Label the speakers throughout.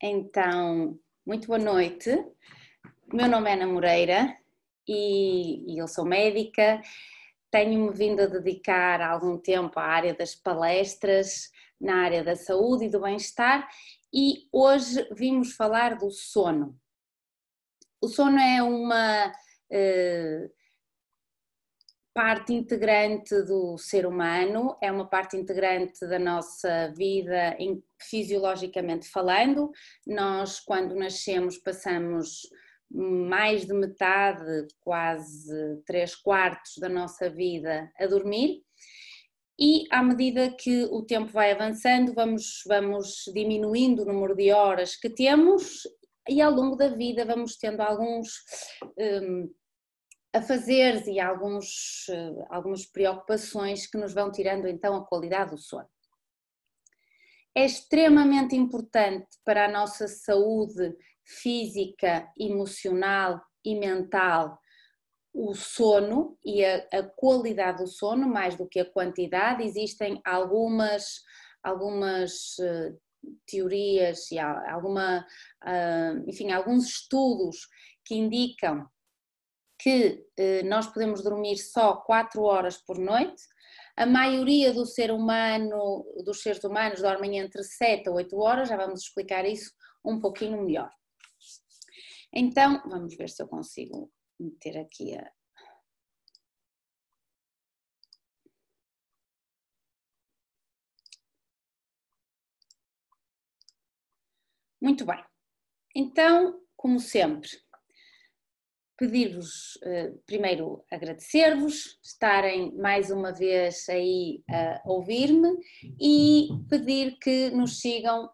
Speaker 1: Então, muito boa noite. O meu nome é Ana Moreira e eu sou médica. Tenho-me vindo a dedicar há algum tempo à área das palestras, na área da saúde e do bem-estar, e hoje vimos falar do sono. O sono é uma parte integrante do ser humano, é uma parte integrante da nossa vida fisiologicamente falando. Nós, quando nascemos, passamos mais de metade, quase 3/4 da nossa vida a dormir, e à medida que o tempo vai avançando, vamos diminuindo o número de horas que temos, e ao longo da vida vamos tendo alguns afazeres e algumas preocupações que nos vão tirando então a qualidade do sono. É extremamente importante para a nossa saúde física, emocional e mental o sono e a qualidade do sono, mais do que a quantidade. Existem algumas teorias e alguns estudos que indicam que nós podemos dormir só 4 horas por noite. A maioria dos seres humanos dormem entre 7 a 8 horas, já vamos explicar isso um pouquinho melhor. Então, vamos ver se eu consigo meter aqui a... Muito bem. Então, como sempre, pedir-vos, primeiro agradecer-vos, estarem mais uma vez aí a ouvir-me e pedir que nos sigam.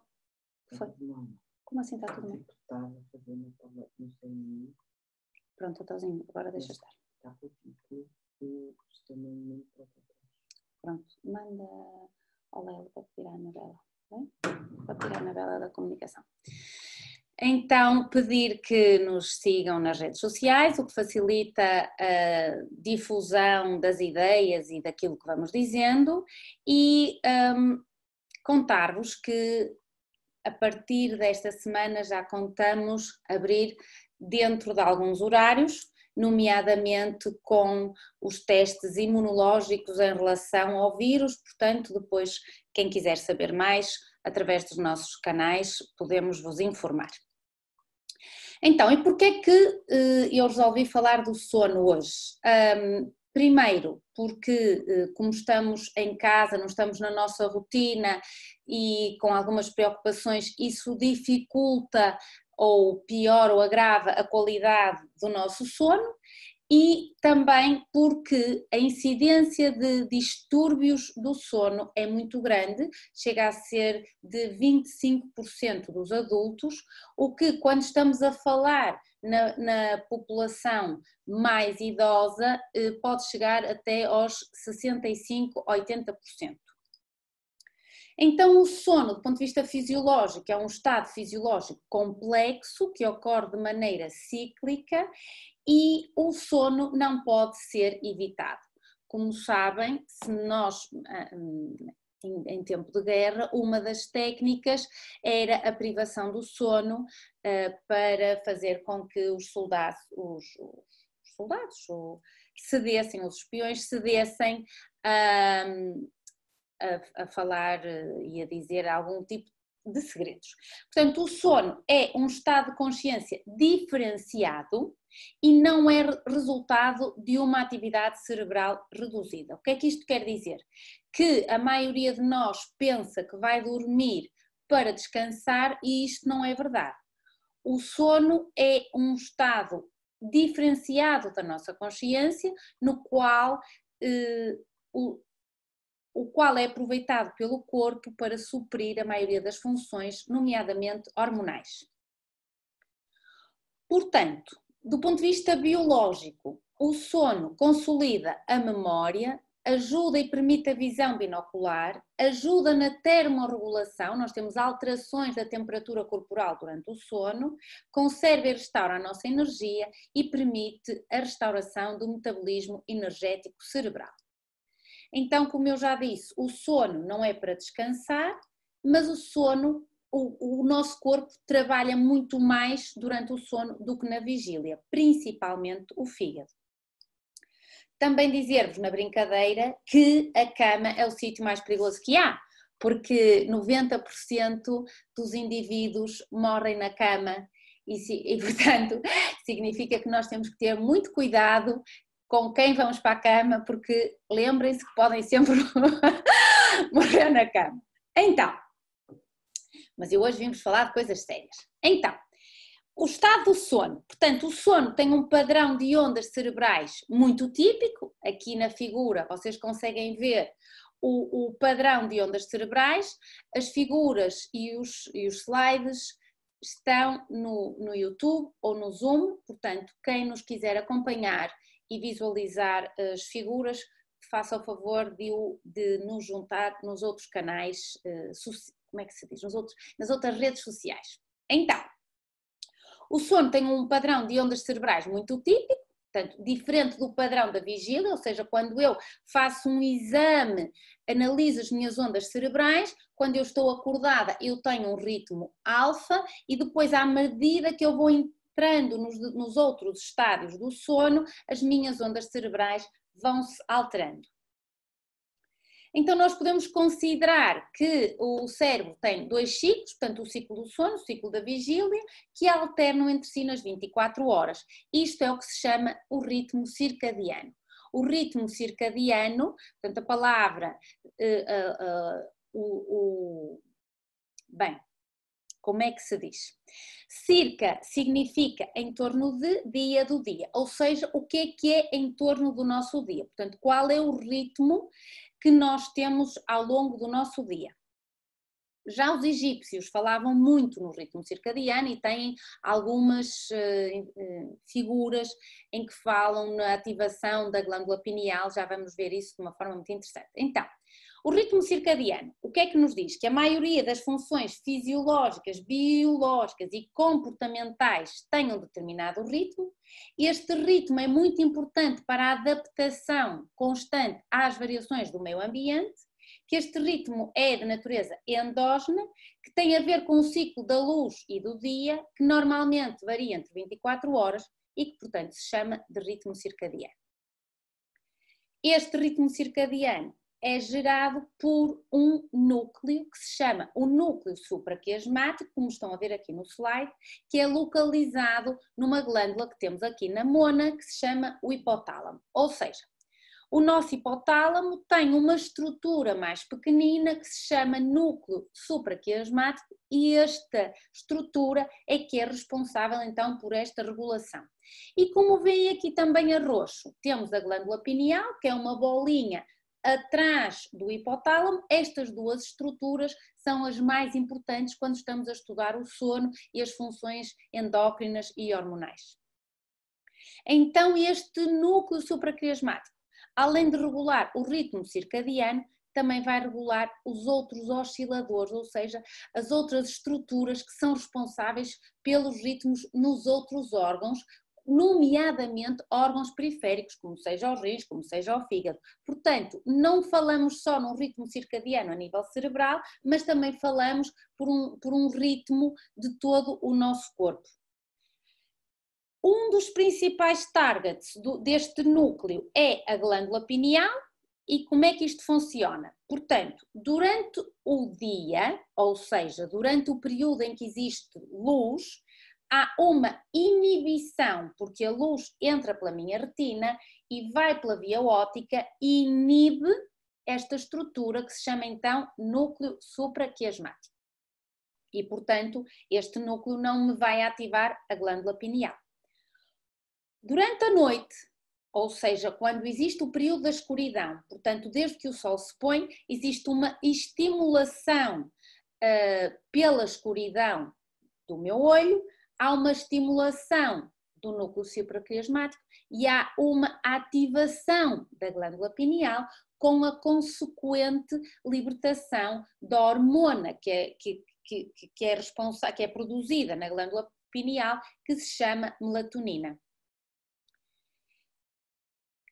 Speaker 1: Como assim está tudo bem? Pronto, Totozinho, agora deixa estar. Pronto, manda ao Léo para pedir à Anabela, para pedir à Anabela da comunicação. Então, pedir que nos sigam nas redes sociais, o que facilita a difusão das ideias e daquilo que vamos dizendo, e contar-vos que a partir desta semana já contamos abrir dentro de alguns horários, nomeadamente com os testes imunológicos em relação ao vírus. Portanto, depois, quem quiser saber mais, através dos nossos canais, podemos vos informar. Então, e porquê é que eu resolvi falar do sono hoje? Primeiro, porque como estamos em casa, não estamos na nossa rotina e com algumas preocupações, isso dificulta ou piora ou agrava a qualidade do nosso sono. E também porque a incidência de distúrbios do sono é muito grande, chega a ser de 25% dos adultos, o que, quando estamos a falar na população mais idosa, pode chegar até aos 65%, 80%. Então, o sono, do ponto de vista fisiológico, é um estado fisiológico complexo que ocorre de maneira cíclica e o sono não pode ser evitado. Como sabem, se nós, em tempo de guerra, uma das técnicas era a privação do sono para fazer com que os soldados cedessem, os espiões cedessem a falar e a dizer algum tipo de segredos. Portanto, o sono é um estado de consciência diferenciado e não é resultado de uma atividade cerebral reduzida. O que é que isto quer dizer? Que a maioria de nós pensa que vai dormir para descansar e isto não é verdade. O sono é um estado diferenciado da nossa consciência, no qual o qual é aproveitado pelo corpo para suprir a maioria das funções, nomeadamente hormonais. Portanto, do ponto de vista biológico, o sono consolida a memória, ajuda e permite a visão binocular, ajuda na termorregulação, nós temos alterações da temperatura corporal durante o sono, conserva e restaura a nossa energia e permite a restauração do metabolismo energético cerebral. Então, como eu já disse, o sono não é para descansar, mas o sono o nosso corpo trabalha muito mais durante o sono do que na vigília, principalmente o fígado. Também dizer-vos na brincadeira que a cama é o sítio mais perigoso que há, porque 90% dos indivíduos morrem na cama e, portanto, significa que nós temos que ter muito cuidado com quem vamos para a cama, porque lembrem-se que podem sempre morrer na cama. Então, mas eu hoje vim-vos falar de coisas sérias. Então, o estado do sono. Portanto, o sono tem um padrão de ondas cerebrais muito típico. Aqui na figura vocês conseguem ver o padrão de ondas cerebrais. As figuras e os slides estão no YouTube ou no Zoom. Portanto, quem nos quiser acompanhar e visualizar as figuras, faça o favor de nos juntar nos outros canais, como é que se diz? Nas outras redes sociais. Então, o sono tem um padrão de ondas cerebrais muito típico, portanto, diferente do padrão da vigília, ou seja, quando eu faço um exame, analiso as minhas ondas cerebrais, quando eu estou acordada eu tenho um ritmo alfa e depois à medida que eu vou entrando nos outros estádios do sono, as minhas ondas cerebrais vão-se alterando. Então nós podemos considerar que o cérebro tem dois ciclos, portanto o ciclo do sono, o ciclo da vigília, que alternam entre si nas 24 horas. Isto é o que se chama o ritmo circadiano. O ritmo circadiano, portanto a palavra, bem, como é que se diz? Circa significa em torno de, dia do dia, ou seja, o que é em torno do nosso dia, portanto qual é o ritmo que nós temos ao longo do nosso dia. Já os egípcios falavam muito no ritmo circadiano e têm algumas figuras em que falam na ativação da glândula pineal, já vamos ver isso de uma forma muito interessante. Então, o ritmo circadiano, o que é que nos diz? Que a maioria das funções fisiológicas, biológicas e comportamentais têm um determinado ritmo. Este ritmo é muito importante para a adaptação constante às variações do meio ambiente, que este ritmo é de natureza endógena, que tem a ver com o ciclo da luz e do dia, que normalmente varia entre 24 horas e que, portanto, se chama de ritmo circadiano. Este ritmo circadiano é gerado por um núcleo que se chama o núcleo supraquiasmático, como estão a ver aqui no slide, que é localizado numa glândula que temos aqui na mona, que se chama o hipotálamo. Ou seja, o nosso hipotálamo tem uma estrutura mais pequenina que se chama núcleo supraquiasmático e esta estrutura é que é responsável então por esta regulação. E como veem aqui também a roxo, temos a glândula pineal, que é uma bolinha atrás do hipotálamo. Estas duas estruturas são as mais importantes quando estamos a estudar o sono e as funções endócrinas e hormonais. Então este núcleo supraquiasmático, além de regular o ritmo circadiano, também vai regular os outros osciladores, ou seja, as outras estruturas que são responsáveis pelos ritmos nos outros órgãos, nomeadamente órgãos periféricos, como seja o rins, como seja o fígado. Portanto, não falamos só num ritmo circadiano a nível cerebral, mas também falamos por um ritmo de todo o nosso corpo. Um dos principais targets deste núcleo é a glândula pineal. E como é que isto funciona? Portanto, durante o dia, ou seja, durante o período em que existe luz, há uma inibição, porque a luz entra pela minha retina e vai pela via óptica e inibe esta estrutura que se chama então núcleo supraquiasmático. E, portanto, este núcleo não me vai ativar a glândula pineal. Durante a noite, ou seja, quando existe o período da escuridão, portanto, desde que o sol se põe, existe uma estimulação pela escuridão do meu olho, há uma estimulação do núcleo supraquiasmático e há uma ativação da glândula pineal com a consequente libertação da hormona que é produzida na glândula pineal, que se chama melatonina.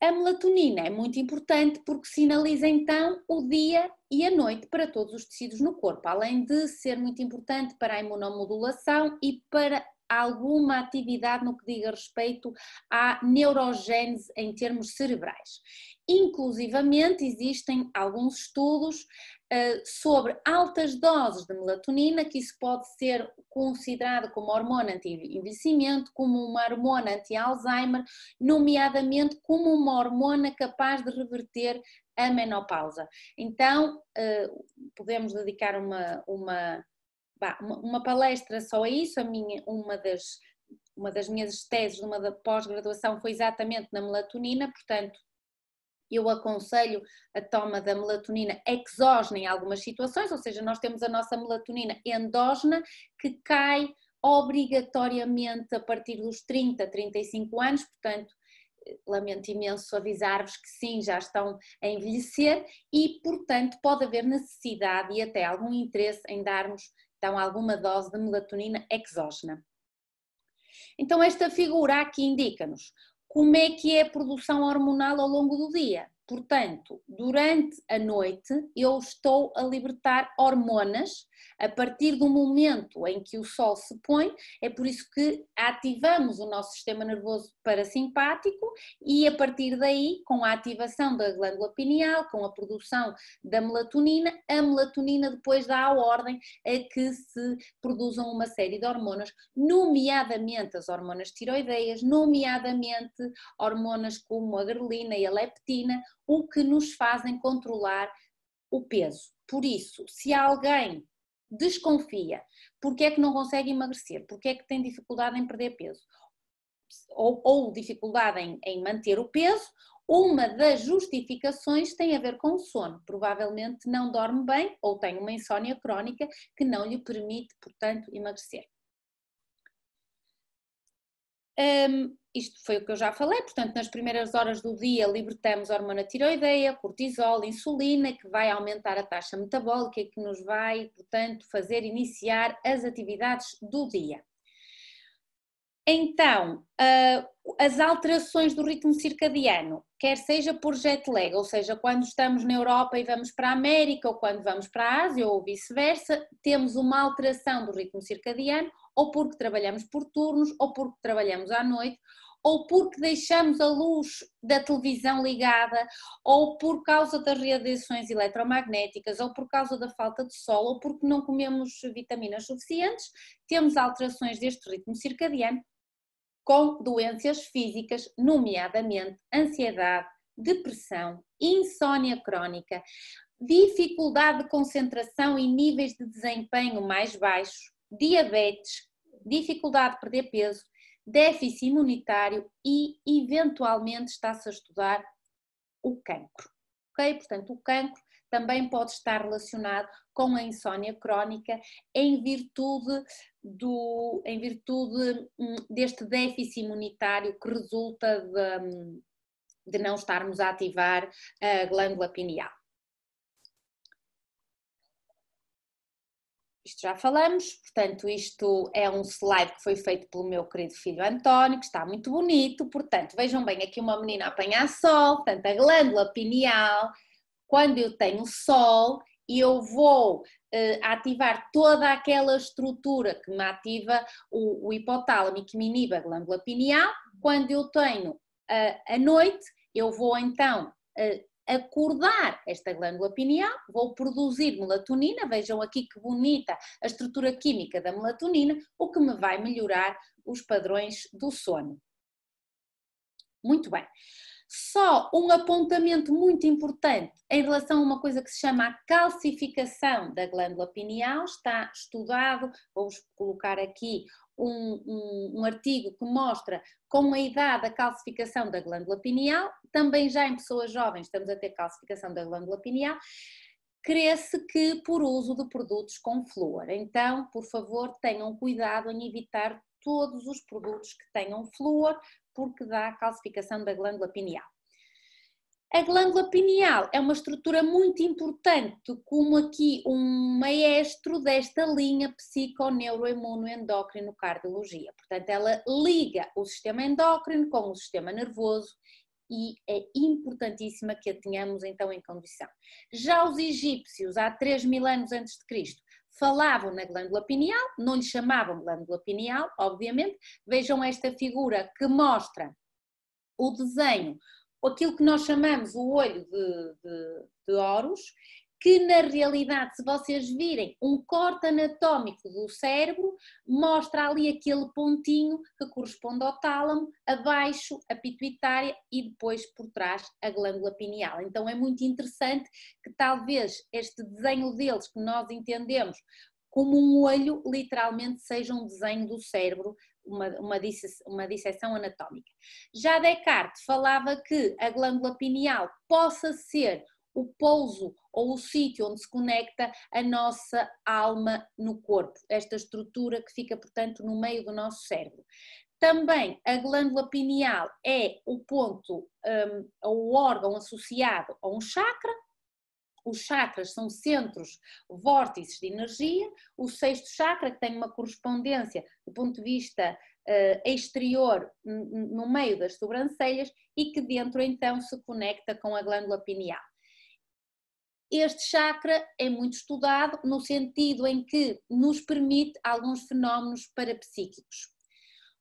Speaker 1: A melatonina é muito importante porque sinaliza então o dia e a noite para todos os tecidos no corpo, além de ser muito importante para a imunomodulação e para alguma atividade no que diga respeito à neurogênese em termos cerebrais. Inclusivamente existem alguns estudos sobre altas doses de melatonina, que isso pode ser considerado como hormona anti-envelhecimento, como uma hormona anti-Alzheimer, nomeadamente como uma hormona capaz de reverter a menopausa. Então, podemos dedicar uma palestra só a isso. Uma das minhas teses de uma pós-graduação foi exatamente na melatonina, portanto, eu aconselho a toma da melatonina exógena em algumas situações, ou seja, nós temos a nossa melatonina endógena que cai obrigatoriamente a partir dos 30, 35 anos, portanto, lamento imenso avisar-vos que sim, já estão a envelhecer e, portanto, pode haver necessidade e até algum interesse em darmos então alguma dose de melatonina exógena. Então esta figura aqui indica-nos como é que é a produção hormonal ao longo do dia. Portanto, durante a noite eu estou a libertar hormonas a partir do momento em que o sol se põe, é por isso que ativamos o nosso sistema nervoso parasimpático e a partir daí, com a ativação da glândula pineal, com a produção da melatonina, a melatonina depois dá a ordem a que se produzam uma série de hormonas, nomeadamente as hormonas tiroideias, nomeadamente hormonas como a grelina e a leptina, o que nos fazem controlar o peso. Por isso, se alguém desconfia, porque é que não consegue emagrecer, porque é que tem dificuldade em perder peso, ou dificuldade em manter o peso, uma das justificações tem a ver com o sono. Provavelmente não dorme bem ou tem uma insónia crónica que não lhe permite, portanto, emagrecer. Isto foi o que eu já falei, portanto, nas primeiras horas do dia libertamos a hormona tiroideia, cortisol, insulina, que vai aumentar a taxa metabólica e que nos vai, portanto, fazer iniciar as atividades do dia. Então, as alterações do ritmo circadiano, quer seja por jet lag, ou seja, quando estamos na Europa e vamos para a América, ou quando vamos para a Ásia, ou vice-versa, temos uma alteração do ritmo circadiano, ou porque trabalhamos por turnos, ou porque trabalhamos à noite, ou porque deixamos a luz da televisão ligada, ou por causa das radiações eletromagnéticas, ou por causa da falta de sol, ou porque não comemos vitaminas suficientes, temos alterações deste ritmo circadiano, com doenças físicas, nomeadamente ansiedade, depressão, insónia crónica, dificuldade de concentração e níveis de desempenho mais baixos, diabetes, dificuldade de perder peso, déficit imunitário e, eventualmente, está-se a estudar o cancro. Ok? Portanto, o cancro também pode estar relacionado com a insónia crónica em virtude deste déficit imunitário que resulta de não estarmos a ativar a glândula pineal. Isto já falamos, portanto isto é um slide que foi feito pelo meu querido filho António, que está muito bonito, portanto vejam bem aqui uma menina a apanhar sol, portanto a glândula pineal, quando eu tenho sol, eu vou ativar toda aquela estrutura que me ativa o hipotálamo e que me inibe a glândula pineal. Quando eu tenho a noite, eu vou então acordar esta glândula pineal, vou produzir melatonina, vejam aqui que bonita a estrutura química da melatonina, o que me vai melhorar os padrões do sono. Muito bem. Só um apontamento muito importante em relação a uma coisa que se chama a calcificação da glândula pineal, está estudado, vou-vos colocar aqui um artigo que mostra com a idade a calcificação da glândula pineal, também já em pessoas jovens estamos a ter calcificação da glândula pineal, crê-se que por uso de produtos com flúor. Então, por favor, tenham cuidado em evitar todos os produtos que tenham flúor, porque dá calcificação da glândula pineal. A glândula pineal é uma estrutura muito importante, como aqui um maestro desta linha psiconeuroimunoendócrino-cardiologia. Portanto, ela liga o sistema endócrino com o sistema nervoso e é importantíssima que a tenhamos então em condição. Já os egípcios, há 3000 anos antes de Cristo, falavam na glândula pineal, não lhe chamavam glândula pineal, obviamente. Vejam esta figura que mostra o desenho, aquilo que nós chamamos o olho de Horus, que na realidade, se vocês virem um corte anatómico do cérebro, mostra ali aquele pontinho que corresponde ao tálamo, abaixo a pituitária e depois por trás a glândula pineal. Então é muito interessante que talvez este desenho deles, que nós entendemos como um olho, literalmente seja um desenho do cérebro, uma disseção anatómica. Já Descartes falava que a glândula pineal possa ser o pouso ou o sítio onde se conecta a nossa alma no corpo, esta estrutura que fica, portanto, no meio do nosso cérebro. Também a glândula pineal é o ponto, o órgão associado a um chakra. Os chakras são centros, vórtices de energia. O sexto chakra, que tem uma correspondência do ponto de vista exterior no meio das sobrancelhas e que dentro então se conecta com a glândula pineal. Este chakra é muito estudado no sentido em que nos permite alguns fenómenos parapsíquicos.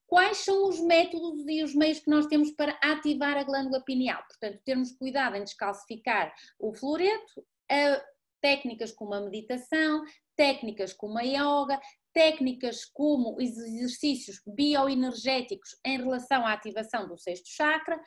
Speaker 1: Quais são os métodos e os meios que nós temos para ativar a glândula pineal? Portanto, termos cuidado em descalcificar o fluoreto, técnicas como a meditação, técnicas como a yoga, técnicas como os exercícios bioenergéticos em relação à ativação do sexto chakra,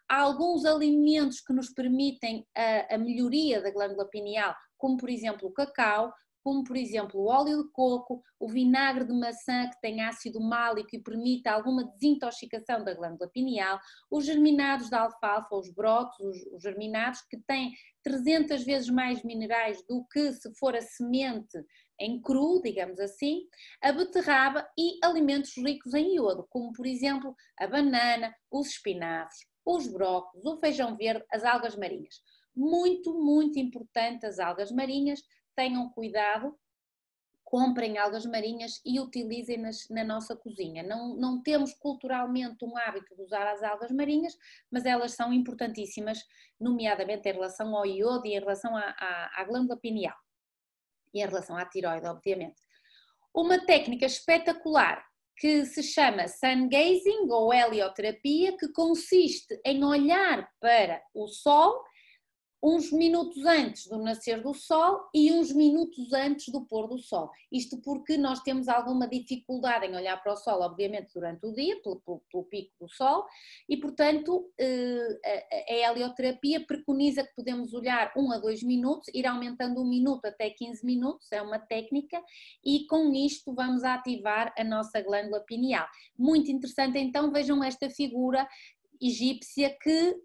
Speaker 1: há alguns alimentos que nos permitem a melhoria da glândula pineal, como por exemplo o cacau, como por exemplo o óleo de coco, o vinagre de maçã que tem ácido málico e permite alguma desintoxicação da glândula pineal, os germinados da alfalfa, os brotos, os germinados que têm 300 vezes mais minerais do que se for a semente em cru, digamos assim, a beterraba e alimentos ricos em iodo, como por exemplo a banana, os espinafres, os brócolos, o feijão verde, as algas marinhas. Muito, muito importante as algas marinhas. Tenham cuidado, comprem algas marinhas e utilizem-nas na nossa cozinha. Não temos culturalmente um hábito de usar as algas marinhas, mas elas são importantíssimas, nomeadamente em relação ao iodo e em relação à glândula pineal. E em relação à tiroide, obviamente. Uma técnica espetacular que se chama sun gazing ou helioterapia, que consiste em olhar para o sol uns minutos antes do nascer do sol e uns minutos antes do pôr do sol. Isto porque nós temos alguma dificuldade em olhar para o sol, obviamente, durante o dia, pelo pico do sol, e, portanto, a helioterapia preconiza que podemos olhar 1 a 2 minutos, ir aumentando 1 minuto até 15 minutos, é uma técnica, e com isto vamos ativar a nossa glândula pineal. Muito interessante, então, vejam esta figura egípcia que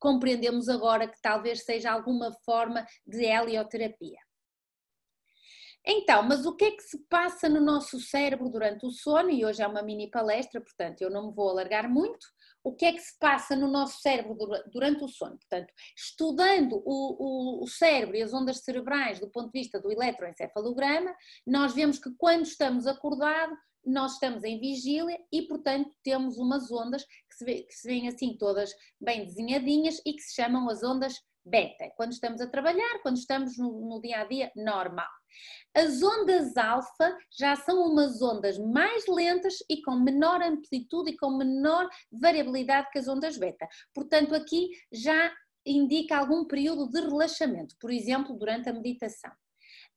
Speaker 1: compreendemos agora que talvez seja alguma forma de helioterapia. Então, mas o que é que se passa no nosso cérebro durante o sono? E hoje é uma mini palestra, portanto eu não me vou alargar muito. O que é que se passa no nosso cérebro durante o sono? Portanto, estudando o cérebro e as ondas cerebrais do ponto de vista do eletroencefalograma, nós vemos que quando estamos acordados, nós estamos em vigília e, portanto, temos umas ondas que se veem assim todas bem desenhadinhas e que se chamam as ondas beta, quando estamos a trabalhar, quando estamos no dia-a-dia normal. As ondas alfa já são umas ondas mais lentas e com menor amplitude e com menor variabilidade que as ondas beta. Portanto, aqui já indica algum período de relaxamento, por exemplo, durante a meditação.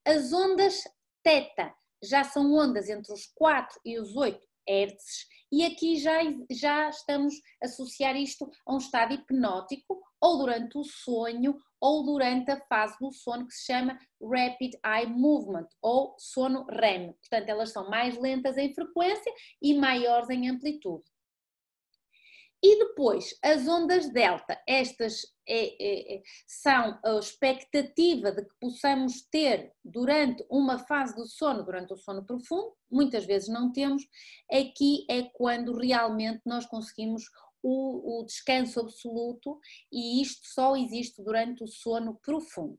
Speaker 1: As ondas teta já são ondas entre os 4 e os 8 Hz e aqui já estamos a associar isto a um estado hipnótico ou durante o sonho ou durante a fase do sono que se chama Rapid Eye Movement ou sono REM. Portanto, elas são mais lentas em frequência e maiores em amplitude. E depois, as ondas delta, estas são a expectativa de que possamos ter durante uma fase do sono, durante o sono profundo, muitas vezes não temos, aqui é quando realmente nós conseguimos o descanso absoluto e isto só existe durante o sono profundo.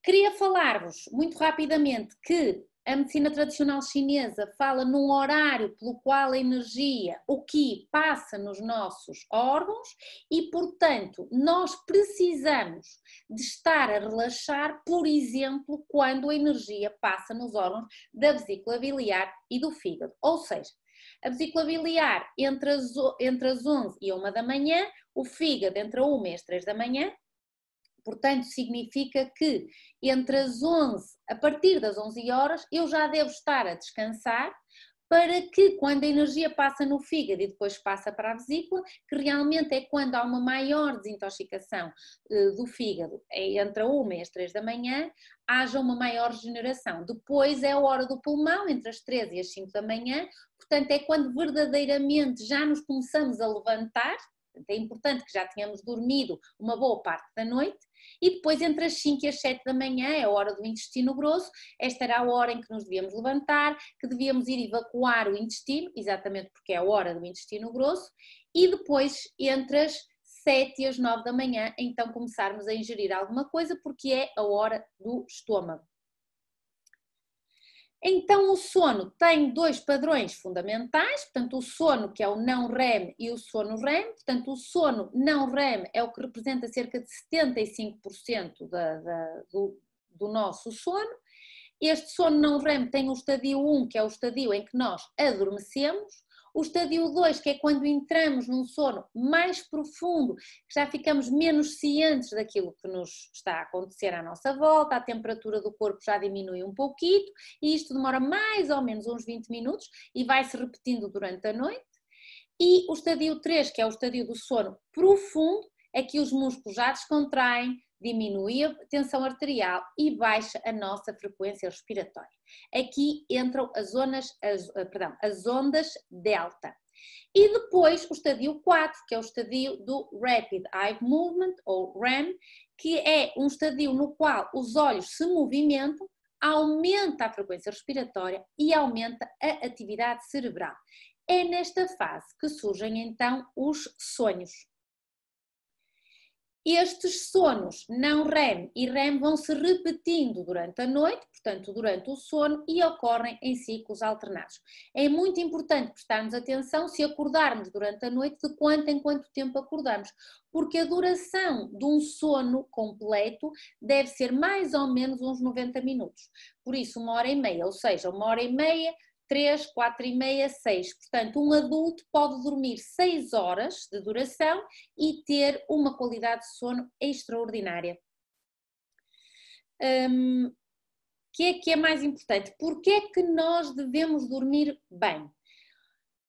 Speaker 1: Queria falar-vos muito rapidamente que a medicina tradicional chinesa fala num horário pelo qual a energia, o Qi, passa nos nossos órgãos e, portanto, nós precisamos de estar a relaxar, por exemplo, quando a energia passa nos órgãos da vesícula biliar e do fígado. Ou seja, a vesícula biliar entre as 11 e 1 da manhã, o fígado entre a 1 e as 3 da manhã. Portanto, significa que entre as 11, a partir das 11 horas, eu já devo estar a descansar para que quando a energia passa no fígado e depois passa para a vesícula, que realmente é quando há uma maior desintoxicação do fígado, entre a 1 e as 3 da manhã, haja uma maior regeneração. Depois é a hora do pulmão, entre as 3 e as 5 da manhã, portanto é quando verdadeiramente já nos começamos a levantar. É importante que já tenhamos dormido uma boa parte da noite e depois entre as 5 e as 7 da manhã é a hora do intestino grosso, esta era a hora em que nos devíamos levantar, que devíamos ir evacuar o intestino, exatamente porque é a hora do intestino grosso, e depois entre as 7 e as 9 da manhã então começarmos a ingerir alguma coisa porque é a hora do estômago. Então o sono tem 2 padrões fundamentais, portanto o sono que é o não REM e o sono REM, portanto o sono não REM é o que representa cerca de 75% do nosso sono. Este sono não REM tem o estadio 1, que é o estadio em que nós adormecemos, o estadio 2, que é quando entramos num sono mais profundo, que já ficamos menos cientes daquilo que nos está a acontecer à nossa volta, a temperatura do corpo já diminui um pouquinho, e isto demora mais ou menos uns 20 minutos e vai-se repetindo durante a noite. E o estadio 3, que é o estadio do sono profundo, é que os músculos já descontraem, diminui a tensão arterial e baixa a nossa frequência respiratória. Aqui entram as ondas delta. E depois o estadio 4, que é o estadio do Rapid Eye Movement, ou REM, que é um estadio no qual os olhos se movimentam, aumenta a frequência respiratória e aumenta a atividade cerebral. É nesta fase que surgem então os sonhos. Estes sonos não REM e REM vão se repetindo durante a noite, portanto durante o sono, e ocorrem em ciclos alternados. É muito importante prestarmos atenção se acordarmos durante a noite de quanto em quanto tempo acordamos, porque a duração de um sono completo deve ser mais ou menos uns 90 minutos. Por isso 1h30, ou seja, 1h30, 3, 4 e meia, 6. Portanto, um adulto pode dormir 6 horas de duração e ter uma qualidade de sono extraordinária. Que é mais importante? Porque é que nós devemos dormir bem?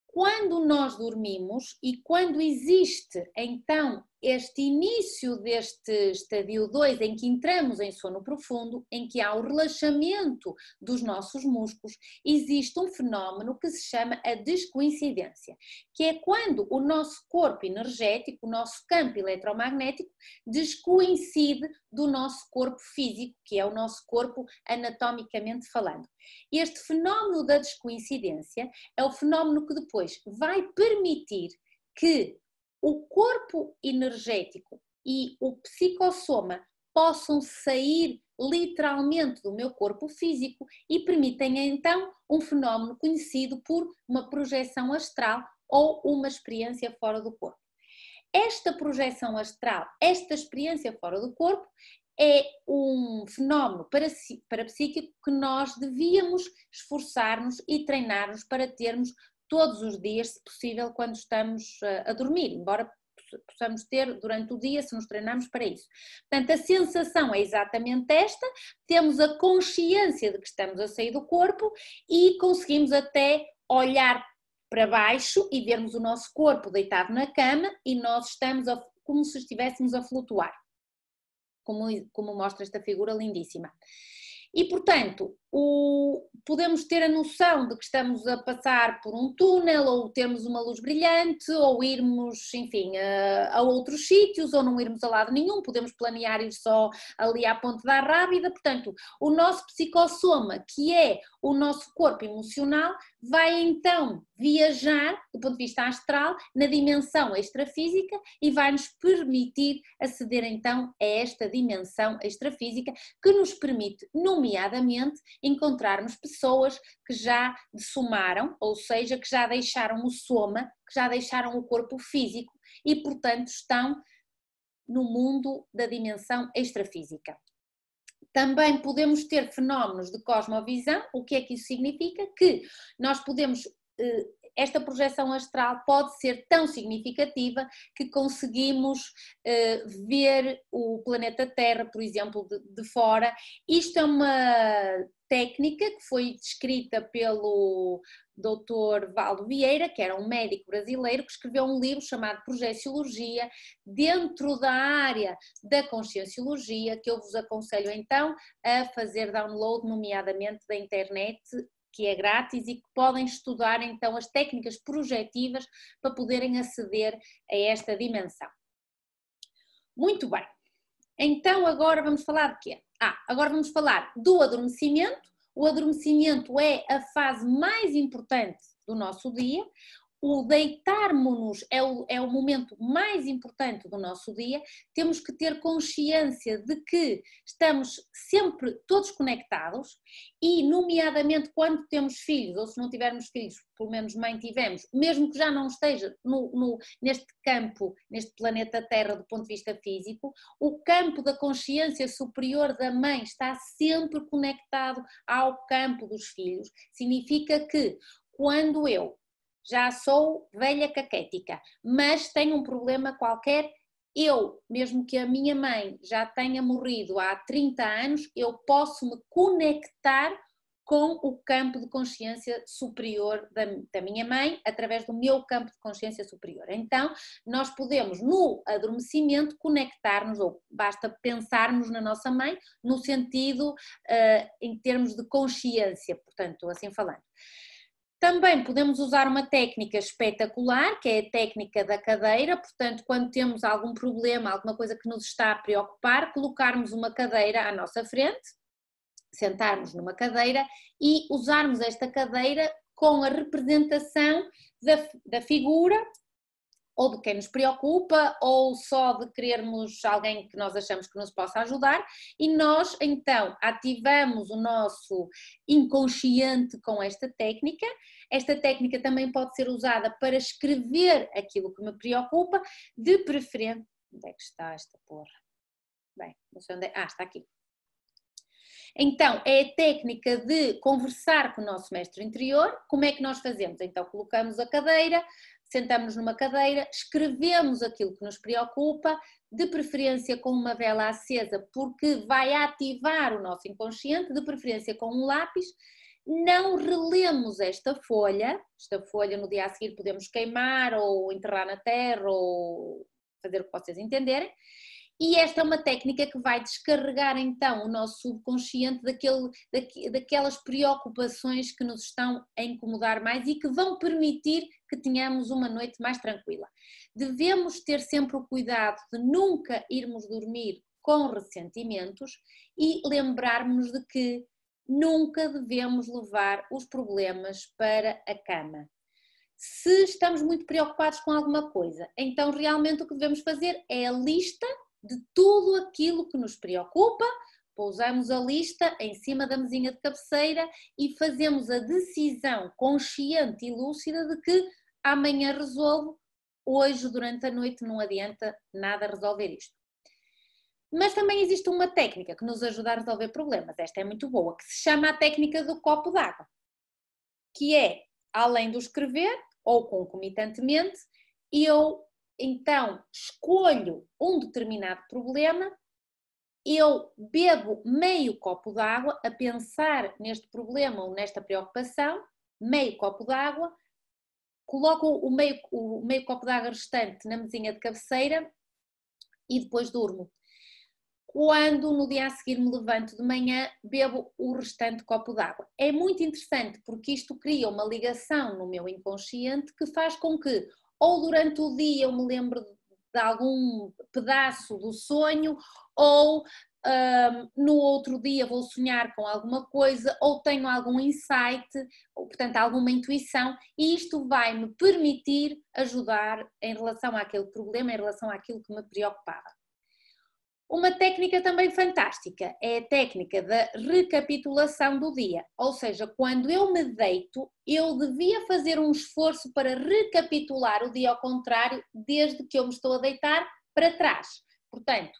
Speaker 1: Quando nós dormimos e quando existe então este início deste estadio 2 em que entramos em sono profundo, em que há o relaxamento dos nossos músculos, existe um fenómeno que se chama a descoincidência, que é quando o nosso corpo energético, o nosso campo eletromagnético, descoincide do nosso corpo físico, que é o nosso corpo anatomicamente falando. Este fenómeno da descoincidência é o fenómeno que depois vai permitir que o corpo energético e o psicossoma possam sair literalmente do meu corpo físico e permitem então um fenómeno conhecido por uma projeção astral ou uma experiência fora do corpo. Esta projeção astral, esta experiência fora do corpo, é um fenómeno parapsíquico que nós devíamos esforçar-nos e treinar-nos para termos todos os dias, se possível, quando estamos a dormir, embora possamos ter durante o dia se nos treinarmos para isso. Portanto, a sensação é exatamente esta, temos a consciência de que estamos a sair do corpo e conseguimos até olhar para baixo e vermos o nosso corpo deitado na cama e nós estamos como se estivéssemos a flutuar, como mostra esta figura lindíssima. E, portanto, podemos ter a noção de que estamos a passar por um túnel, ou termos uma luz brilhante, ou irmos, enfim, a outros sítios, ou não irmos a lado nenhum, podemos planear ir só ali à Ponte da Rábida. Portanto, o nosso psicossoma, que é o nosso corpo emocional, vai então viajar, do ponto de vista astral, na dimensão extrafísica e vai nos permitir aceder então a esta dimensão extrafísica que nos permite, nomeadamente, encontrarmos pessoas que já somaram, ou seja, que já deixaram o soma, que já deixaram o corpo físico e, portanto, estão no mundo da dimensão extrafísica. Também podemos ter fenómenos de cosmovisão. O que é que isso significa? Que nós podemos, esta projeção astral pode ser tão significativa que conseguimos ver o planeta Terra, por exemplo, de fora. Isto é uma técnica que foi descrita pelo Dr. Valdo Vieira, que era um médico brasileiro, que escreveu um livro chamado Projeciologia, dentro da área da conscienciologia, que eu vos aconselho então a fazer download, nomeadamente da internet, que é grátis e que podem estudar então as técnicas projetivas para poderem aceder a esta dimensão. Muito bem. Então agora vamos falar de quê? Agora vamos falar do adormecimento. O adormecimento é a fase mais importante do nosso dia. O deitarmos-nos é o momento mais importante do nosso dia. Temos que ter consciência de que estamos sempre todos conectados e, nomeadamente, quando temos filhos, ou se não tivermos filhos, pelo menos mãe tivemos, mesmo que já não esteja neste campo, neste planeta Terra do ponto de vista físico, o campo da consciência superior da mãe está sempre conectado ao campo dos filhos. Significa que quando eu já sou velha caquética, mas tenho um problema qualquer, eu, mesmo que a minha mãe já tenha morrido há 30 anos, eu posso me conectar com o campo de consciência superior da minha mãe, através do meu campo de consciência superior. Então, nós podemos, no adormecimento, conectar-nos, ou basta pensarmos na nossa mãe, no sentido, em termos de consciência, portanto, assim falando. Também podemos usar uma técnica espetacular, que é a técnica da cadeira, portanto, quando temos algum problema, alguma coisa que nos está a preocupar, colocarmos uma cadeira à nossa frente, sentarmos numa cadeira e usarmos esta cadeira com a representação da figura, ou de quem nos preocupa, ou só de querermos alguém que nós achamos que nos possa ajudar, e nós então ativamos o nosso inconsciente com esta técnica. Esta técnica também pode ser usada para escrever aquilo que me preocupa, de preferência... Onde é que está esta porra? Bem, não sei onde é... está aqui. Então, é a técnica de conversar com o nosso mestre interior. Como é que nós fazemos? Então, colocamos a cadeira, sentamos numa cadeira, escrevemos aquilo que nos preocupa, de preferência com uma vela acesa, porque vai ativar o nosso inconsciente, de preferência com um lápis. Não relemos esta folha no dia a seguir podemos queimar ou enterrar na terra ou fazer o que vocês entenderem. E esta é uma técnica que vai descarregar então o nosso subconsciente daquelas preocupações que nos estão a incomodar mais e que vão permitir que tenhamos uma noite mais tranquila. Devemos ter sempre o cuidado de nunca irmos dormir com ressentimentos e lembrarmos de que nunca devemos levar os problemas para a cama. Se estamos muito preocupados com alguma coisa, então realmente o que devemos fazer é a lista de tudo aquilo que nos preocupa, pousamos a lista em cima da mesinha de cabeceira e fazemos a decisão consciente e lúcida de que amanhã resolvo, hoje durante a noite não adianta nada resolver isto. Mas também existe uma técnica que nos ajuda a resolver problemas, esta é muito boa, que se chama a técnica do copo d'água, que é, além do escrever, ou concomitantemente, eu então escolho um determinado problema, eu bebo meio copo d'água a pensar neste problema ou nesta preocupação, meio copo d'água, coloco o meio copo d'água restante na mesinha de cabeceira e depois durmo. Quando no dia a seguir me levanto de manhã, bebo o restante copo d'água. É muito interessante porque isto cria uma ligação no meu inconsciente que faz com que ou durante o dia eu me lembro de algum pedaço do sonho ou no outro dia vou sonhar com alguma coisa, ou tenho algum insight, ou portanto alguma intuição, e isto vai-me permitir ajudar em relação àquele problema, em relação àquilo que me preocupava. Uma técnica também fantástica é a técnica da recapitulação do dia, ou seja, quando eu me deito, eu devia fazer um esforço para recapitular o dia ao contrário, desde que eu me estou a deitar para trás. Portanto,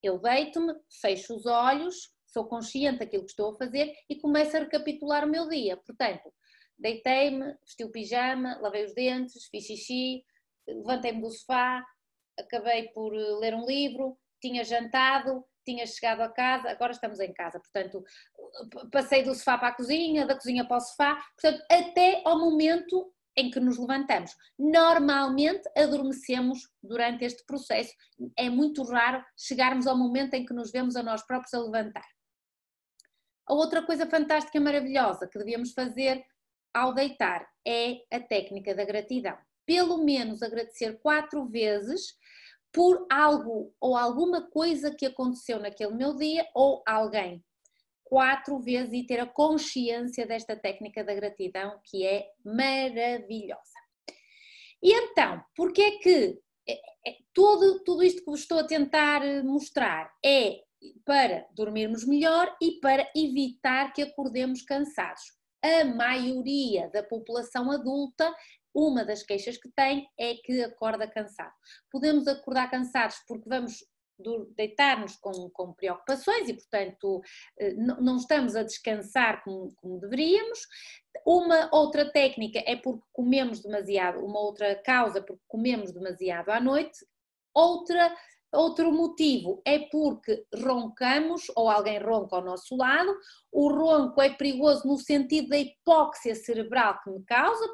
Speaker 1: eu deito-me, fecho os olhos, sou consciente daquilo que estou a fazer e começo a recapitular o meu dia. Portanto, deitei-me, vesti o pijama, lavei os dentes, fiz xixi, levantei-me do sofá, acabei por ler um livro, tinha jantado, tinha chegado a casa, agora estamos em casa, portanto, passei do sofá para a cozinha, da cozinha para o sofá, portanto, até ao momento em que nos levantamos. Normalmente adormecemos durante este processo, é muito raro chegarmos ao momento em que nos vemos a nós próprios a levantar. A outra coisa fantástica e maravilhosa que devíamos fazer ao deitar é a técnica da gratidão. Pelo menos agradecer 4 vezes por algo ou alguma coisa que aconteceu naquele meu dia ou alguém. 4 vezes e ter a consciência desta técnica da gratidão que é maravilhosa. E então, porque é que tudo isto que vos estou a tentar mostrar é para dormirmos melhor e para evitar que acordemos cansados. A maioria da população adulta, uma das queixas que tem é que acorda cansado. Podemos acordar cansados porque vamos deitar-nos com preocupações e, portanto, não estamos a descansar como deveríamos. Uma outra técnica é porque comemos demasiado, uma outra causa porque comemos demasiado à noite. Outro motivo é porque roncamos ou alguém ronca ao nosso lado. O ronco é perigoso no sentido da hipóxia cerebral que me causa,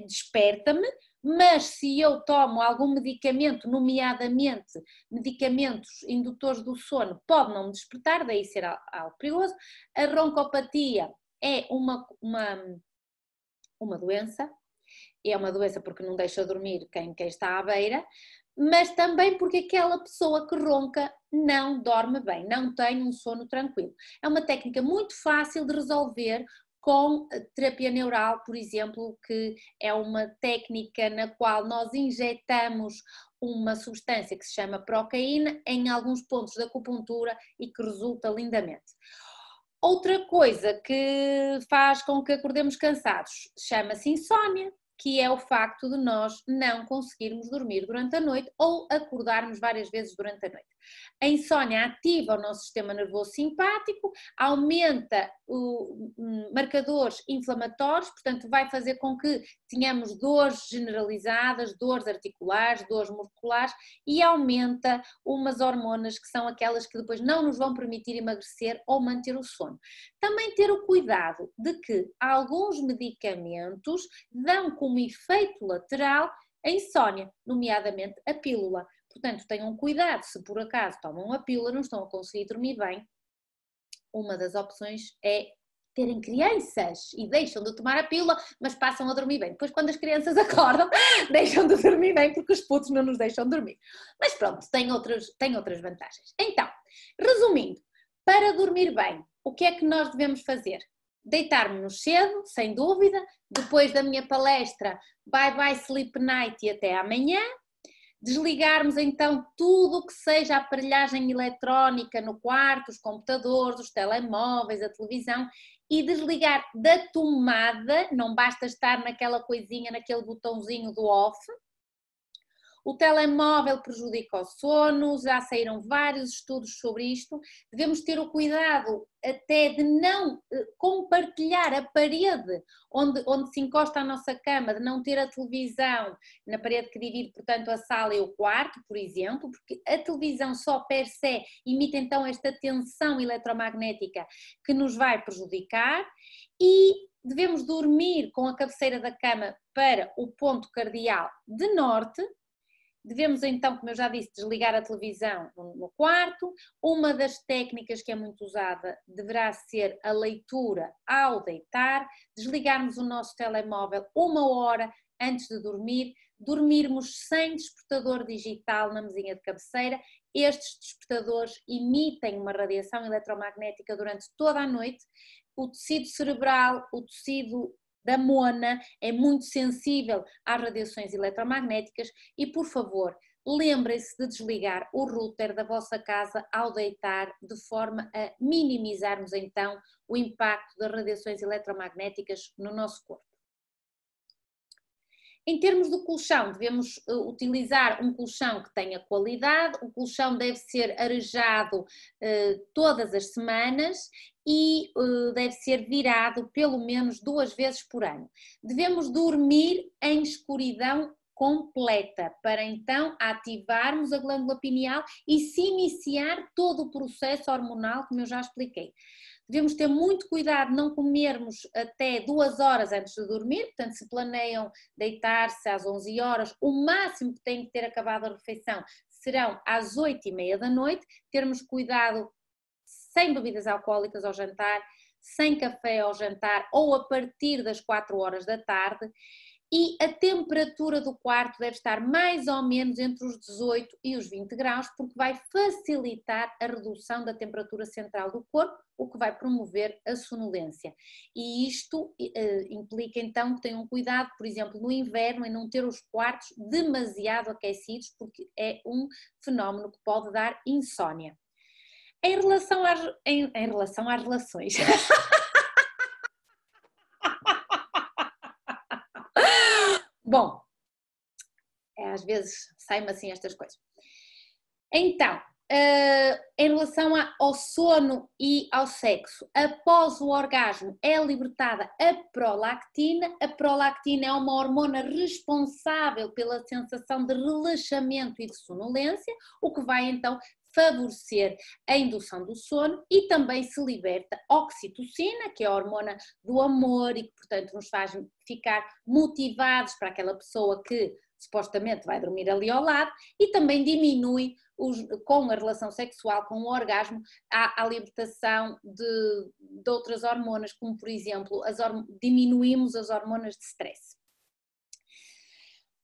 Speaker 1: desperta-me, mas se eu tomo algum medicamento, nomeadamente medicamentos indutores do sono, pode não me despertar, daí ser algo perigoso. A roncopatia é uma doença, é uma doença porque não deixa dormir quem está à beira, mas também porque aquela pessoa que ronca não dorme bem, não tem um sono tranquilo. É uma técnica muito fácil de resolver com terapia neural, por exemplo, que é uma técnica na qual nós injetamos uma substância que se chama procaína em alguns pontos da acupuntura e que resulta lindamente. Outra coisa que faz com que acordemos cansados chama-se insónia, que é o facto de nós não conseguirmos dormir durante a noite ou acordarmos várias vezes durante a noite. A insónia ativa o nosso sistema nervoso simpático, aumenta marcadores inflamatórios, portanto vai fazer com que tenhamos dores generalizadas, dores articulares, dores musculares e aumenta umas hormonas que são aquelas que depois não nos vão permitir emagrecer ou manter o sono. Também ter o cuidado de que alguns medicamentos dão como efeito lateral a insónia, nomeadamente a pílula. Portanto, tenham cuidado, se por acaso tomam a pílula, não estão a conseguir dormir bem, uma das opções é terem crianças e deixam de tomar a pílula, mas passam a dormir bem. Depois, quando as crianças acordam, deixam de dormir bem porque os putos não nos deixam dormir. Mas pronto, tem outras vantagens. Então, resumindo, para dormir bem, o que é que nós devemos fazer? Deitar-nos cedo, sem dúvida, depois da minha palestra, bye bye sleep night e até amanhã. Desligarmos então tudo o que seja aparelhagem eletrónica no quarto, os computadores, os telemóveis, a televisão e desligar da tomada, não basta estar naquela coisinha, naquele botãozinho do off. O telemóvel prejudica o sono, já saíram vários estudos sobre isto. Devemos ter o cuidado até de não compartilhar a parede onde se encosta a nossa cama, de não ter a televisão na parede que divide, portanto, a sala e o quarto, por exemplo, porque a televisão só per se emite então esta tensão eletromagnética que nos vai prejudicar e devemos dormir com a cabeceira da cama para o ponto cardial de norte. Devemos então, como eu já disse, desligar a televisão no quarto. Uma das técnicas que é muito usada deverá ser a leitura ao deitar, desligarmos o nosso telemóvel 1 hora antes de dormir, dormirmos sem despertador digital na mesinha de cabeceira. Estes despertadores emitem uma radiação eletromagnética durante toda a noite. O tecido cerebral, o tecido da mona é muito sensível às radiações eletromagnéticas e, por favor, lembrem-se de desligar o router da vossa casa ao deitar, de forma a minimizarmos então o impacto das radiações eletromagnéticas no nosso corpo. Em termos do colchão, devemos utilizar um colchão que tenha qualidade. O colchão deve ser arejado todas as semanas e deve ser virado pelo menos 2 vezes por ano. Devemos dormir em escuridão completa, para então ativarmos a glândula pineal e se iniciar todo o processo hormonal, como eu já expliquei. Devemos ter muito cuidado de não comermos até 2 horas antes de dormir, portanto, se planeiam deitar-se às 11 horas, o máximo que tem que ter acabado a refeição serão às 8h30 da noite. Termos cuidado sem bebidas alcoólicas ao jantar, sem café ao jantar ou a partir das 4 horas da tarde. E a temperatura do quarto deve estar mais ou menos entre os 18 e os 20 graus, porque vai facilitar a redução da temperatura central do corpo, o que vai promover a sonolência. E isto implica então que tenham cuidado, por exemplo, no inverno, em não ter os quartos demasiado aquecidos, porque é um fenómeno que pode dar insónia. Em relação às relações... Bom, às vezes saem-me assim estas coisas. Então, em relação ao sono e ao sexo, após o orgasmo é libertada a prolactina. A prolactina é uma hormona responsável pela sensação de relaxamento e de sonolência, o que vai então favorecer a indução do sono, e também se liberta oxitocina, que é a hormona do amor e que, portanto, nos faz ficar motivados para aquela pessoa que supostamente vai dormir ali ao lado, e também diminui, com a relação sexual, com o orgasmo, a libertação de outras hormonas, como por exemplo, diminuímos as hormonas de stress.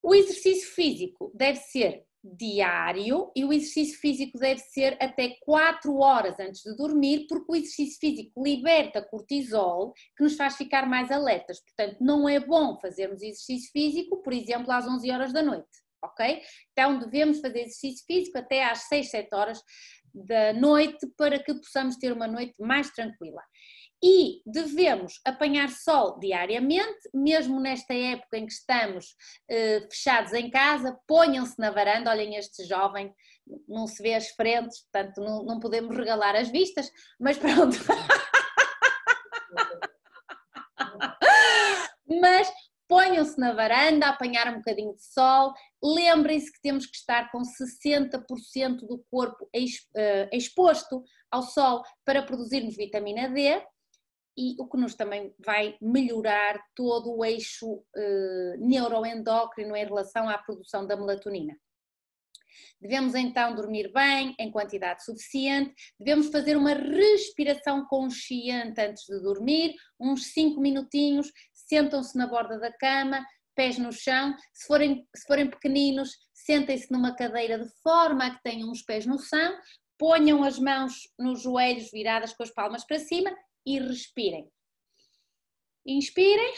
Speaker 1: O exercício físico deve ser diário e o exercício físico deve ser até 4 horas antes de dormir, porque o exercício físico liberta cortisol, que nos faz ficar mais alertas. Portanto, não é bom fazermos exercício físico, por exemplo, às 11 horas da noite, ok? Então, devemos fazer exercício físico até às 6, 7 horas da noite, para que possamos ter uma noite mais tranquila. E devemos apanhar sol diariamente, mesmo nesta época em que estamos fechados em casa. Ponham-se na varanda. Olhem, este jovem, não se vê as frentes, portanto não podemos regalar as vistas, mas pronto. Mas ponham-se na varanda, apanhar um bocadinho de sol. Lembrem-se que temos que estar com 60% do corpo exposto ao sol para produzirmos vitamina D, e o que nos também vai melhorar todo o eixo neuroendócrino em relação à produção da melatonina. Devemos então dormir bem, em quantidade suficiente. Devemos fazer uma respiração consciente antes de dormir, uns 5 minutinhos. Sentam-se na borda da cama, pés no chão. Se forem pequeninos, sentem-se numa cadeira de forma a que tenham os pés no chão. Ponham as mãos nos joelhos viradas com as palmas para cima e respirem. Inspirem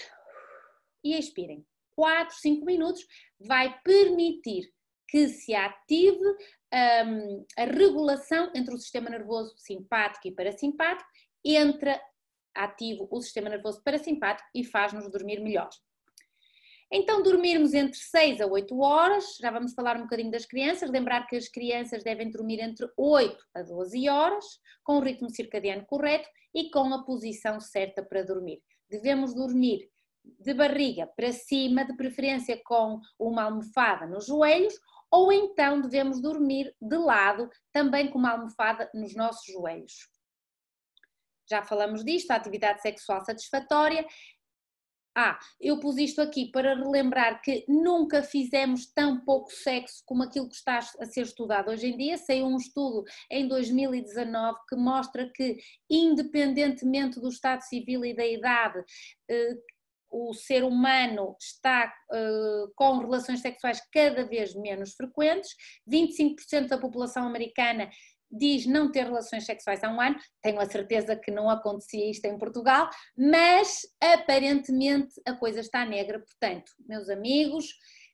Speaker 1: e expirem. 4, 5 minutos vai permitir que se ative a regulação entre o sistema nervoso simpático e parasimpático. Entra ativo o sistema nervoso parasimpático e faz-nos dormir melhor. Então, dormirmos entre 6 a 8 horas, já vamos falar um bocadinho das crianças. Lembrar que as crianças devem dormir entre 8 a 12 horas, com o ritmo circadiano correto e com a posição certa para dormir. Devemos dormir de barriga para cima, de preferência com uma almofada nos joelhos, ou então devemos dormir de lado, também com uma almofada nos nossos joelhos. Já falamos disto, a atividade sexual satisfatória. Eu pus isto aqui para relembrar que nunca fizemos tão pouco sexo como aquilo que está a ser estudado hoje em dia. Saiu um estudo em 2019 que mostra que, independentemente do estado civil e da idade, o ser humano está com relações sexuais cada vez menos frequentes, 25% da população americana diz não ter relações sexuais há um ano, tenho a certeza que não acontecia isto em Portugal, mas aparentemente a coisa está negra, portanto, meus amigos,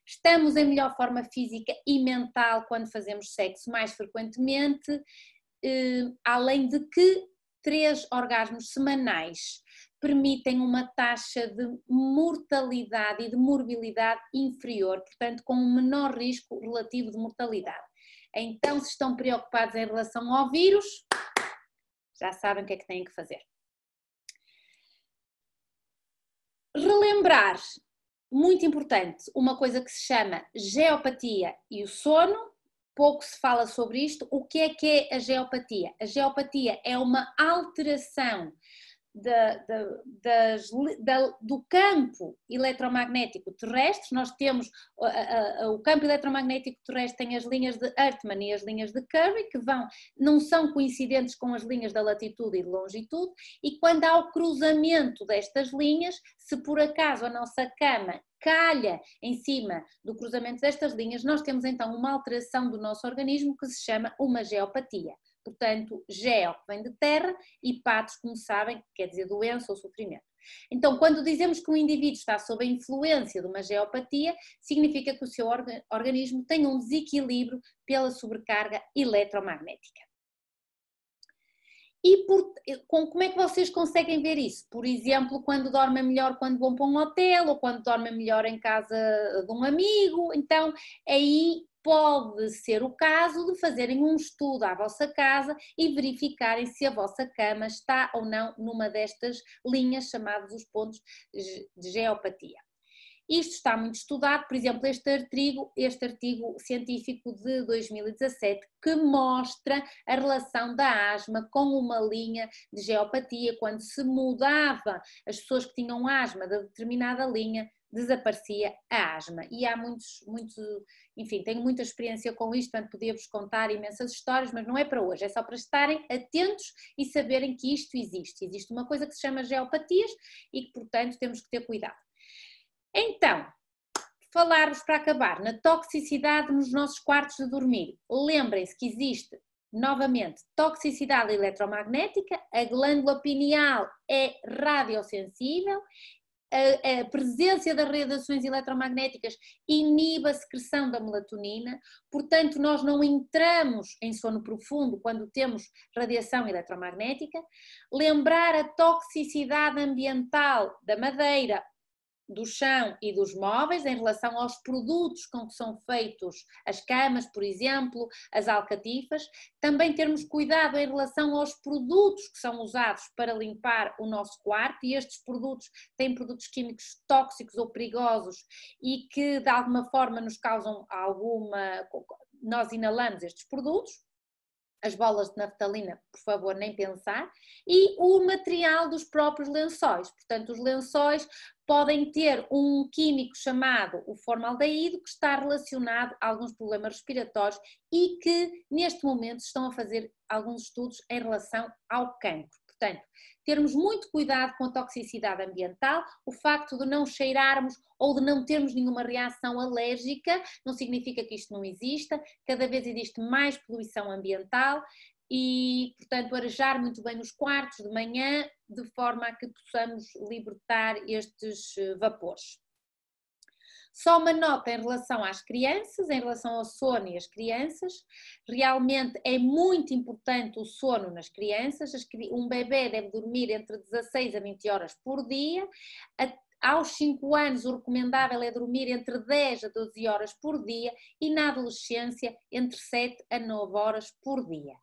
Speaker 1: estamos em melhor forma física e mental quando fazemos sexo mais frequentemente, além de que 3 orgasmos semanais permitem uma taxa de mortalidade e de morbilidade inferior, portanto com um menor risco relativo de mortalidade. Então, se estão preocupados em relação ao vírus, já sabem o que é que têm que fazer. Relembrar, muito importante, uma coisa que se chama geopatia e o sono. Pouco se fala sobre isto. O que é a geopatia? A geopatia é uma alteração do campo eletromagnético terrestre. Nós temos o campo eletromagnético terrestre, tem as linhas de Hartmann e as linhas de Curry, que não são coincidentes com as linhas da latitude e de longitude, e quando há o cruzamento destas linhas, se por acaso a nossa cama calha em cima do cruzamento destas linhas, nós temos então uma alteração do nosso organismo que se chama uma geopatia. Portanto, geo vem de terra e patos, como sabem, quer dizer doença ou sofrimento. Então, quando dizemos que um indivíduo está sob a influência de uma geopatia, significa que o seu organismo tem um desequilíbrio pela sobrecarga eletromagnética. E como é que vocês conseguem ver isso? Por exemplo, quando dormem melhor quando vão para um hotel, ou quando dormem melhor em casa de um amigo. Então, aí pode ser o caso de fazerem um estudo à vossa casa e verificarem se a vossa cama está ou não numa destas linhas chamadas os pontos de geopatia. Isto está muito estudado, por exemplo, este artigo científico de 2017 que mostra a relação da asma com uma linha de geopatia. Quando se mudava as pessoas que tinham asma da determinada linha, desaparecia a asma. E há enfim, tenho muita experiência com isto, portanto podia-vos contar imensas histórias, mas não é para hoje, é só para estarem atentos e saberem que isto existe. Existe uma coisa que se chama geopatias e que, portanto, temos que ter cuidado. Então, falar-vos para acabar na toxicidade nos nossos quartos de dormir. Lembrem-se que existe, novamente, toxicidade eletromagnética, a glândula pineal é radiosensível, a presença das radiações eletromagnéticas inibe a secreção da melatonina, portanto nós não entramos em sono profundo quando temos radiação eletromagnética. Lembrar a toxicidade ambiental da madeira, do chão e dos móveis em relação aos produtos com que são feitos as camas, por exemplo, as alcatifas. Também termos cuidado em relação aos produtos que são usados para limpar o nosso quarto, e estes produtos têm produtos químicos tóxicos ou perigosos e que de alguma forma nos causam nós inalamos estes produtos. As bolas de naftalina, por favor, nem pensar, e o material dos próprios lençóis. Portanto, os lençóis podem ter um químico chamado o formaldeído, que está relacionado a alguns problemas respiratórios e que, neste momento, estão a fazer alguns estudos em relação ao cancro. Portanto, termos muito cuidado com a toxicidade ambiental. O facto de não cheirarmos ou de não termos nenhuma reação alérgica não significa que isto não exista. Cada vez existe mais poluição ambiental e, portanto, arejar muito bem os quartos de manhã de forma a que possamos libertar estes vapores. Só uma nota em relação às crianças, em relação ao sono e às crianças. Realmente é muito importante o sono nas crianças. Um bebê deve dormir entre 16 a 20 horas por dia. Aos 5 anos o recomendável é dormir entre 10 a 12 horas por dia e na adolescência entre 7 a 9 horas por dia.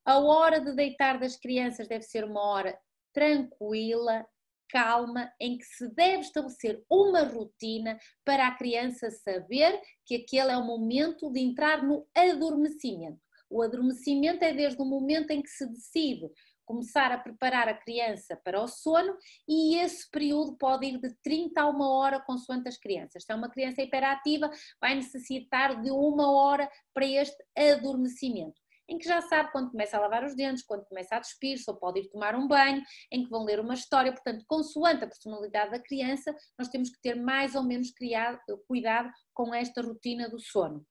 Speaker 1: A hora de deitar das crianças deve ser uma hora tranquila, calma, em que se deve estabelecer uma rotina para a criança saber que aquele é o momento de entrar no adormecimento. O adormecimento é desde o momento em que se decide começar a preparar a criança para o sono, e esse período pode ir de 30 a 1 hora consoante as crianças. Se é uma criança hiperativa, vai necessitar de 1 hora para este adormecimento. em que já sabe quando começa a lavar os dentes, quando começa a despir-se ou pode ir tomar um banho, em que vão ler uma história. Portanto, consoante a personalidade da criança, nós temos que ter mais ou menos cuidado com esta rotina do sono.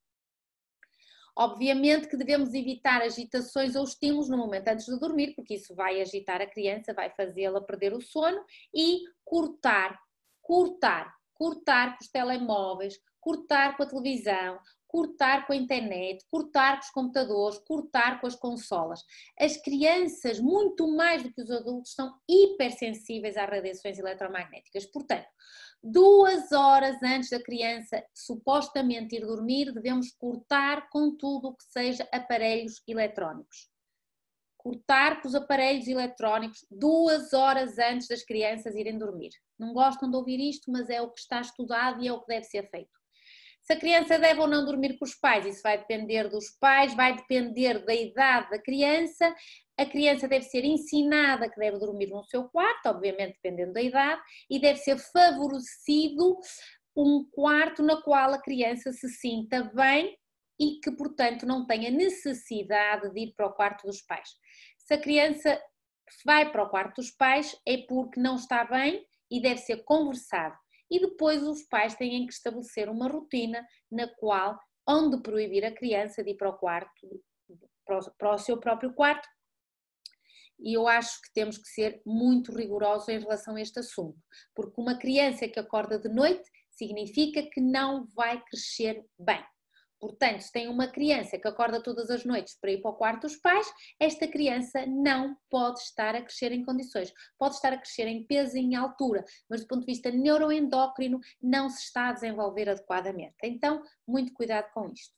Speaker 1: Obviamente que devemos evitar agitações ou estímulos no momento antes de dormir, porque isso vai agitar a criança, vai fazê-la perder o sono, e cortar com os telemóveis, cortar com a televisão, cortar com a internet, cortar com os computadores, cortar com as consolas. As crianças, muito mais do que os adultos, são hipersensíveis às radiações eletromagnéticas. Portanto, 2 horas antes da criança supostamente ir dormir, devemos cortar com tudo o que seja aparelhos eletrónicos. Cortar com os aparelhos eletrónicos 2 horas antes das crianças irem dormir. Não gostam de ouvir isto, mas é o que está estudado e é o que deve ser feito. Se a criança deve ou não dormir com os pais, isso vai depender dos pais, vai depender da idade da criança. A criança deve ser ensinada que deve dormir no seu quarto, obviamente dependendo da idade, e deve ser favorecido um quarto no qual a criança se sinta bem e que, portanto, não tenha necessidade de ir para o quarto dos pais. Se a criança vai para o quarto dos pais é porque não está bem e deve ser conversado. E depois os pais têm que estabelecer uma rotina na qual, onde proibir a criança de ir para o quarto, para o seu próprio quarto. E eu acho que temos que ser muito rigorosos em relação a este assunto, porque uma criança que acorda de noite significa que não vai crescer bem. Portanto, se tem uma criança que acorda todas as noites para ir para o quarto dos pais, esta criança não pode estar a crescer em condições. Pode estar a crescer em peso e em altura, mas do ponto de vista neuroendócrino não se está a desenvolver adequadamente. Então, muito cuidado com isto.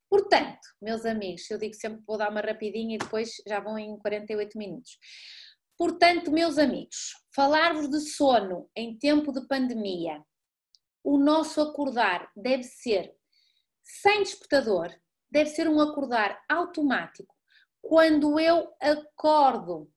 Speaker 1: Portanto, meus amigos, eu digo sempre que vou dar uma rapidinha e depois já vão em 48 minutos. Portanto, meus amigos, falar-vos de sono em tempo de pandemia, o nosso acordar deve ser sem despertador, deve ser um acordar automático. Quando eu acordo,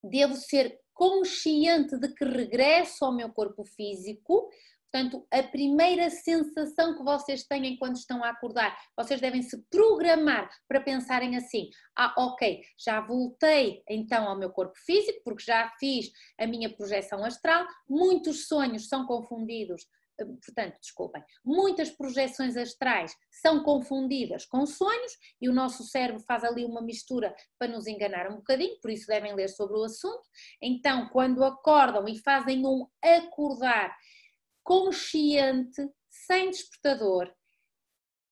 Speaker 1: devo ser consciente de que regresso ao meu corpo físico. Portanto, a primeira sensação que vocês têm quando estão a acordar, vocês devem se programar para pensarem assim: ok, já voltei então ao meu corpo físico, porque já fiz a minha projeção astral, muitos sonhos são confundidos. Portanto, desculpem, muitas projeções astrais são confundidas com sonhos e o nosso cérebro faz ali uma mistura para nos enganar um bocadinho, por isso devem ler sobre o assunto. Então, quando acordam e fazem um acordar consciente, sem despertador,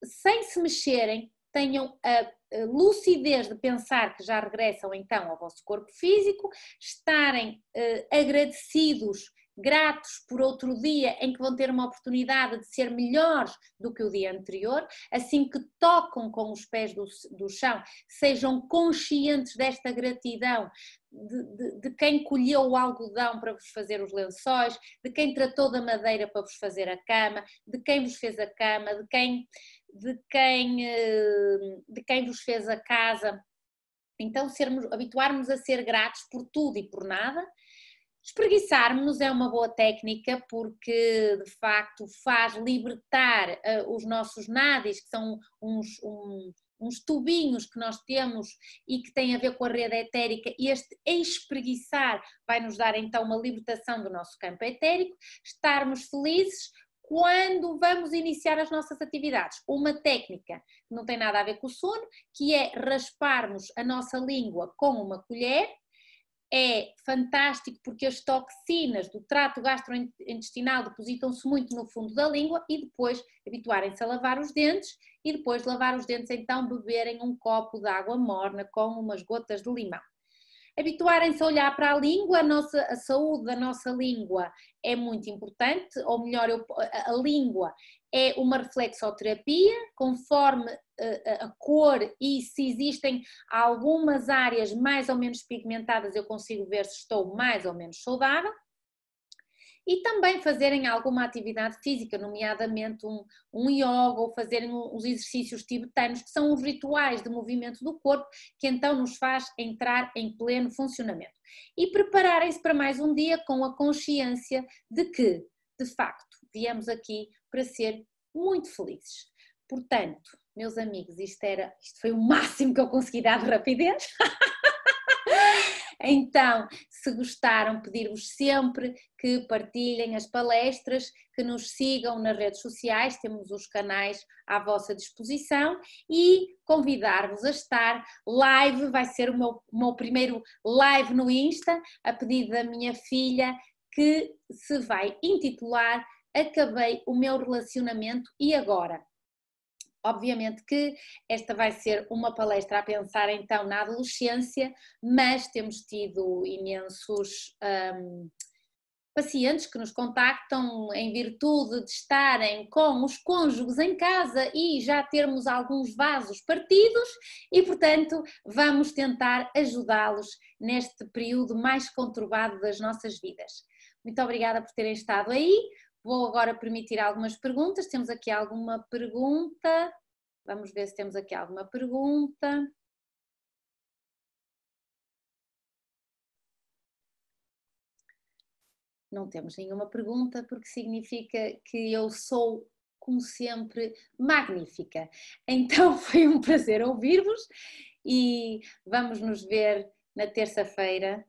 Speaker 1: sem se mexerem, tenham a lucidez de pensar que já regressam então ao vosso corpo físico, estarem agradecidos, gratos por outro dia em que vão ter uma oportunidade de ser melhores do que o dia anterior, assim que tocam com os pés do chão, sejam conscientes desta gratidão de quem colheu o algodão para vos fazer os lençóis, de quem tratou da madeira para vos fazer a cama, de quem vos fez a cama, de quem vos fez a casa. Então habituarmos a ser gratos por tudo e por nada. Espreguiçarmos-nos é uma boa técnica porque de facto faz libertar os nossos nádis, que são uns tubinhos que nós temos e que têm a ver com a rede etérica, e este espreguiçar vai nos dar então uma libertação do nosso campo etérico, estarmos felizes quando vamos iniciar as nossas atividades. Uma técnica que não tem nada a ver com o sono, que é rasparmos a nossa língua com uma colher. É fantástico porque as toxinas do trato gastrointestinal depositam-se muito no fundo da língua e depois habituarem-se a lavar os dentes e depois de lavar os dentes então beberem um copo de água morna com umas gotas de limão. Habituarem-se a olhar para a língua, a saúde da nossa língua é muito importante, ou melhor, a língua é uma reflexoterapia, conforme a cor e se existem algumas áreas mais ou menos pigmentadas, eu consigo ver se estou mais ou menos saudável. E também fazerem alguma atividade física, nomeadamente um yoga ou fazerem os exercícios tibetanos, que são os rituais de movimento do corpo, que então nos faz entrar em pleno funcionamento. E prepararem-se para mais um dia com a consciência de que, de facto, viemos aqui para ser muito felizes. Portanto, Meus amigos, isto foi o máximo que eu consegui dar de rapidez. Então, se gostaram, pedir-vos sempre que partilhem as palestras, que nos sigam nas redes sociais, temos os canais à vossa disposição e convidar-vos a estar live, vai ser o meu primeiro live no Insta, a pedido da minha filha, que se vai intitular Acabei o meu relacionamento e agora? Obviamente que esta vai ser uma palestra a pensar então na adolescência, mas temos tido imensos pacientes que nos contactam em virtude de estarem com os cônjuges em casa e já termos alguns vasos partidos e, portanto, vamos tentar ajudá-los neste período mais conturbado das nossas vidas. Muito obrigada por terem estado aí. Vou agora permitir algumas perguntas. Temos aqui alguma pergunta? Vamos ver se temos aqui alguma pergunta. Não temos nenhuma pergunta, porque significa que eu sou, como sempre, magnífica. Então foi um prazer ouvir-vos e vamos nos ver na terça-feira.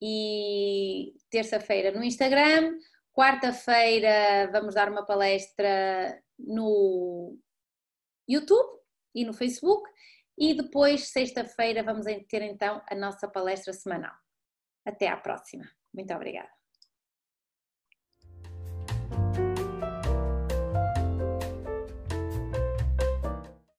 Speaker 1: E terça-feira no Instagram, quarta-feira vamos dar uma palestra no YouTube e no Facebook e depois sexta-feira vamos ter então a nossa palestra semanal. Até à próxima. Muito obrigada.